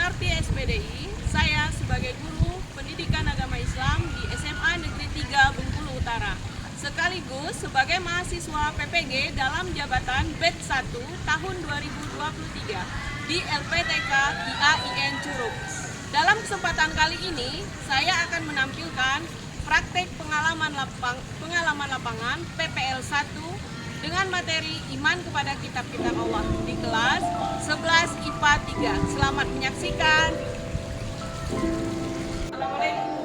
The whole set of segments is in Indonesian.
Sudarti SPDI, saya sebagai guru pendidikan agama Islam di SMA Negeri 3 Bengkulu Utara, sekaligus sebagai mahasiswa PPG dalam jabatan batch 1 tahun 2023 di LPTK IAIN Curug. Dalam kesempatan kali ini, saya akan menampilkan praktek pengalaman lapangan PPL 1 dengan materi iman kepada kitab-kitab Allah di kelas 11 IPA 3. Selamat menyaksikan. Assalamualaikum.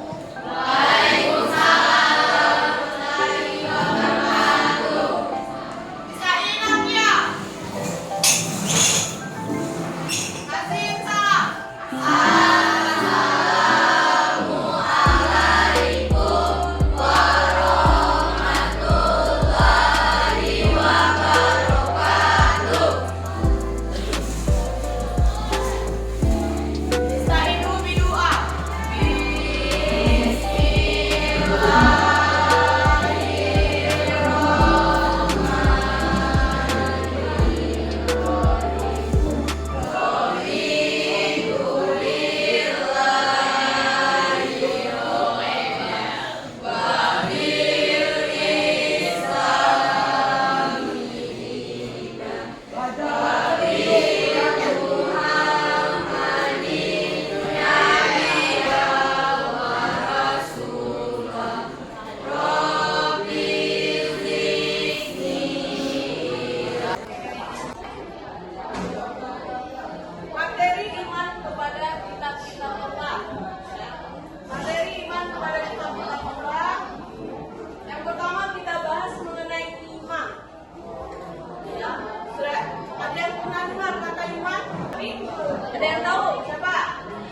Ada yang tahu siapa?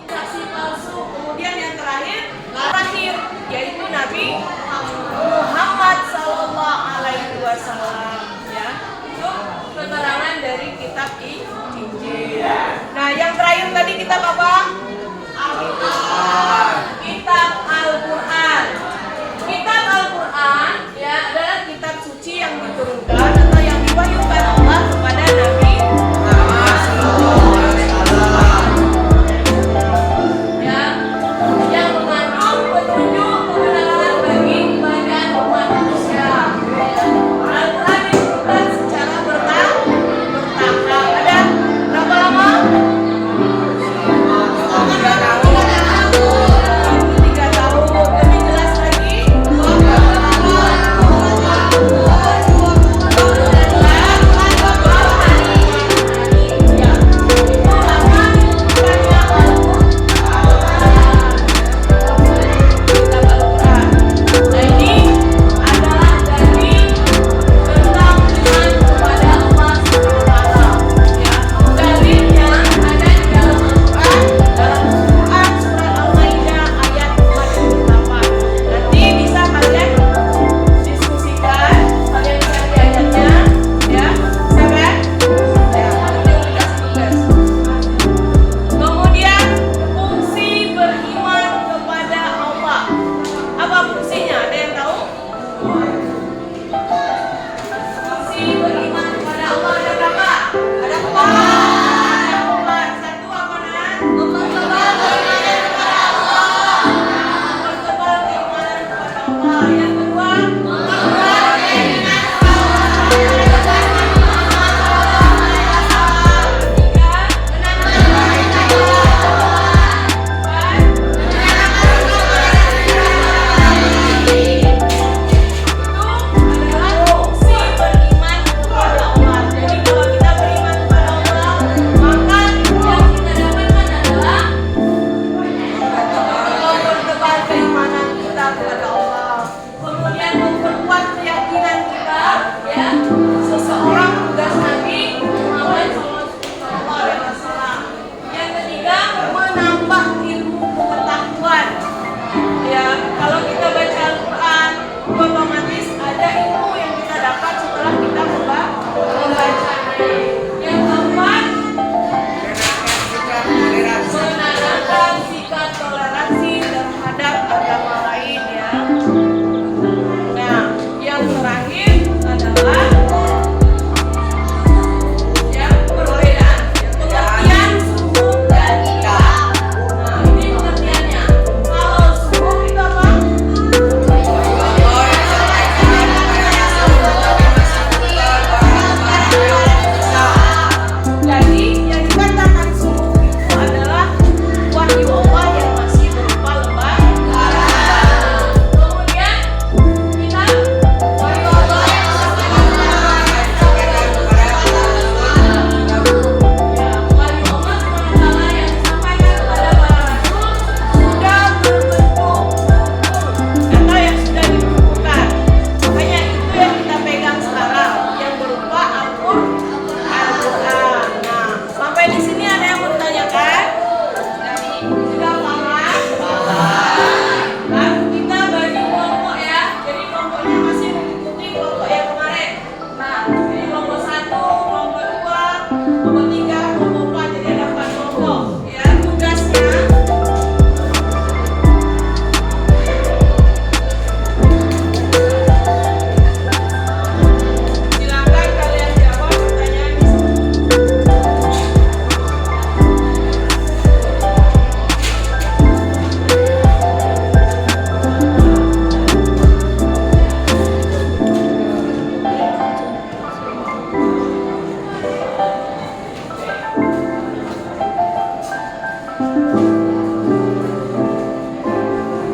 Saksi palsu. Kemudian yang terakhir yaitu Nabi Muhammad Sallallahu Alaihi Wasallam. Ya, itu keterangan dari kitab Injil. Nah, yang terakhir tadi kitab apa? Kitab Al-Quran. Kitab Al-Quran ya adalah kitab suci yang diturunkan atau yang diwahyukan Allah kepada Nabi Muhammad Sallallahu Alaihi Wasallam. Ya, yang mengandung petunjuk kebenaran bagi kebanyakan umat manusia. Al-Quran diturunkan secara bertahap. Ada berapa lama?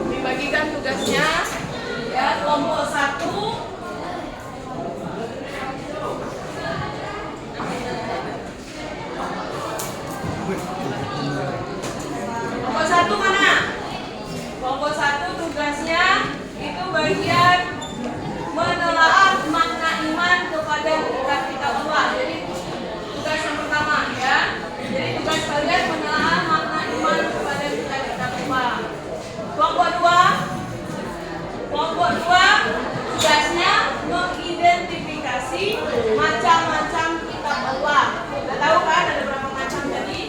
Dibagikan tugasnya. Ya, kelompok 1 mana? Kelompok 1 tugasnya itu bagian menelaah makna iman kepada kitab Allah. Jadi tugas yang pertama ya. Jadi tugas kalian menelaah makna iman kepada kitab Allah. Kelompok 2 tugasnya mengidentifikasi macam-macam kitab Allah. Sudah tahu kan ada berapa macam tadi?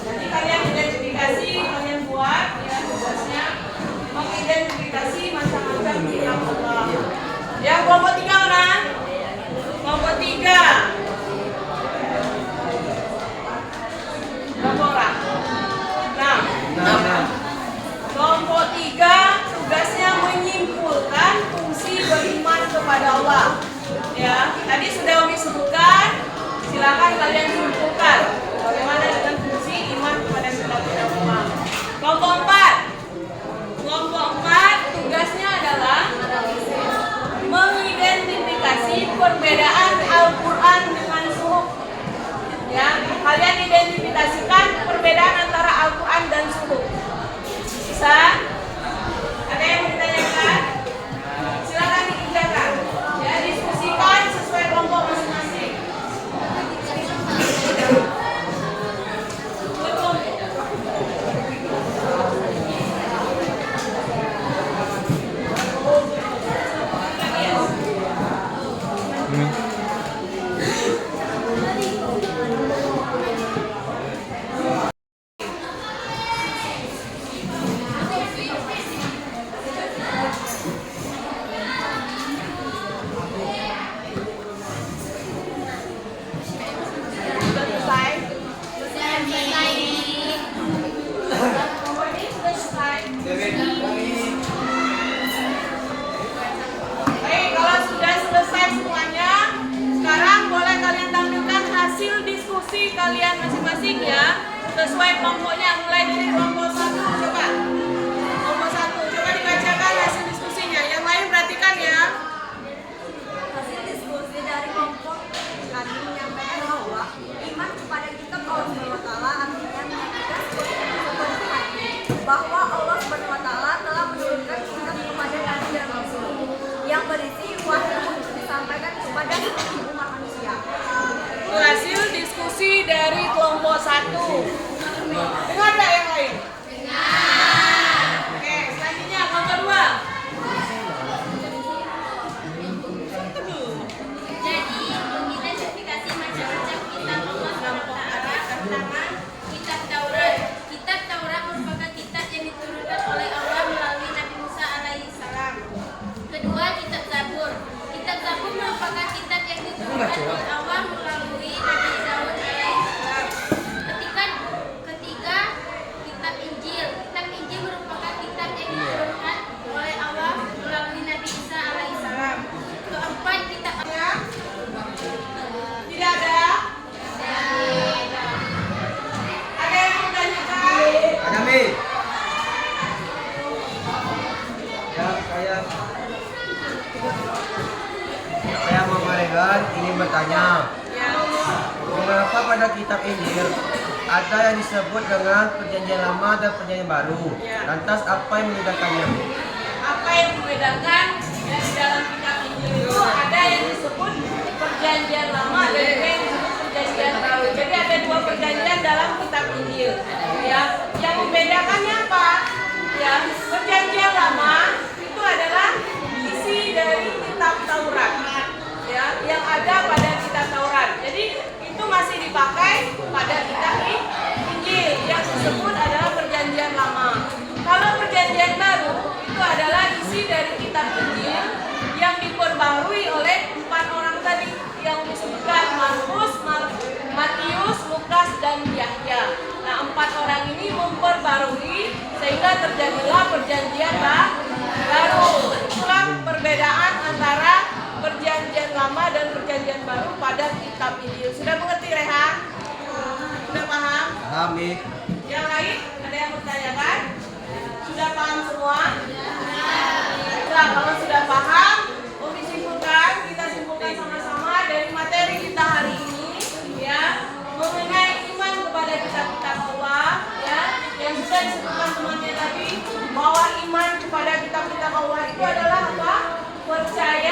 Nanti kalian identifikasi, kalian buat ya tugasnya mengidentifikasi macam-macam kitab Allah. Yang kelompok 3 mana? Kelompok 3. Berapa orang? 6. Kelompok 3 tugasnya menyimpulkan fungsi beriman kepada Allah. Ya, tadi sudah Umi sebutkan. Silakan kalian simpulkan bagaimana dengan fungsi iman kepada kitab Allah. Kelompok 4 tugasnya adalah mengidentifikasi perbedaan Al-Quran dengan suhuf. Ya, kalian identifikasikan perbedaan antara Al-Quran dan suhuf. Bisa? Ada yang mau ditanyakan? Silakan dikerjakan. Ya, diskusikan sesuai kelompok masing-masing. Kalian masing-masing ya, sesuai kelompoknya. Mulai dari kelompok 1 coba. Kelompok 1 coba dibacakan hasil diskusinya. Yang lain perhatikan ya. Hasil diskusi dari kelompok kami menyampaikan bahwa iman kepada kitab Allah SWT artinya menegaskan seperti hati bahwa Allah SWT telah menurunkan kitab kepada Nabi dan Rasul yang berisi wahyu untuk disampaikan kepada seluruh umat manusia. Hasil diskusi dari kelompok 1. Dengar tak yang lain? Dengar. Oke, selanjutnya kelompok 2. Jadi, mengidentifikasi macam-macam kitab Allah SWT. Pertama, kitab Taurat. Kitab Taurat merupakan kitab yang diturunkan oleh Allah melalui Nabi Musa alaihissalam. Kedua, kitab Zabur. Kitab Zabur merupakan kitab yang diturunkan oleh Allah melalui Nabi Daud alaihissalam. Ketiga, kitab Injil. Kitab Injil merupakan kitab yang diturunkan oleh Allah melalui Nabi Isa alaihissalam. Keempat, kitab Tidak ada? Ada yang mau tanyakan? Ada Mi. Ya, saya Muhammad Regan ingin bertanya, Ya. mengapa pada kitab Injil ada yang disebut dengan perjanjian lama dan perjanjian baru? Ya. Lantas apa yang membedakannya? Apa yang membedakan ya, di dalam kitab Injil itu ada yang disebut perjanjian lama dan juga yang disebut perjanjian baru. Jadi ada 2 perjanjian dalam kitab Injil. Ya, yang membedakannya apa? Ya, perjanjian lama itu adalah isi dari kitab Taurat. Ya, yang ada pada kitab Taurat. Jadi itu masih dipakai pada kitab Injil. Yang disebut adalah perjanjian lama. Kalau perjanjian baru itu adalah isi dari kitab Injil yang diperbarui oleh 4 orang tadi yang disebutkan Markus, Matius, Lukas, dan Yahya. Nah, 4 orang ini memperbarui sehingga terjadilah perjanjian baru. Itulah perbedaan antara perjanjian lama dan perjanjian baru pada kitab Injil. Sudah mengerti, Rehan? Sudah paham? Paham Mi. Yang lain? Nah, kalau sudah paham, Umi simpulkan, kita simpulkan sama-sama dari materi kita hari ini, ya, mengenai iman kepada kitab-kitab Allah, ya, yang sudah disebutkan temannya tadi, bahwa iman kepada kitab-kitab Allah itu adalah apa? Percaya